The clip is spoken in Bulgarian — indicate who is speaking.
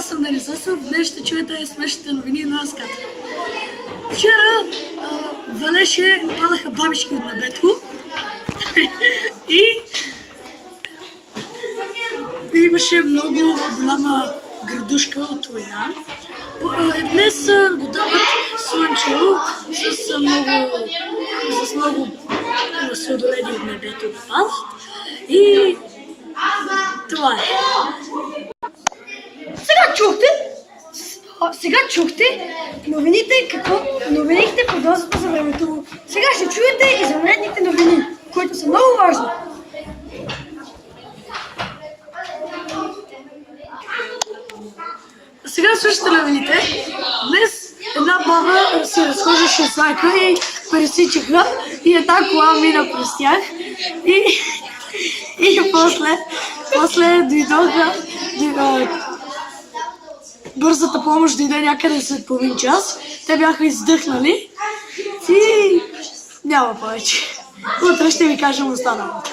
Speaker 1: аз съм Нарисосов, днес ще чуете смешните новини на Скат. Вчера валеше, падаха бабички от небето и имаше много голяма градушка от война. Днес го дават слънчево с много сладоледи от небето да падат. И това е.
Speaker 2: Сега чухте новините продължат за времето. Сега ще чуете извънредните новини, които са много важни.
Speaker 1: Сега слушате новините. Днес една баба се разхождаше с лайка и пресичаха и една кола мина през тях. И после дойдоха, бързата помощ дойде някъде след половин час. Те бяха издъхнали и няма повече. Утре ще ви кажем останалото.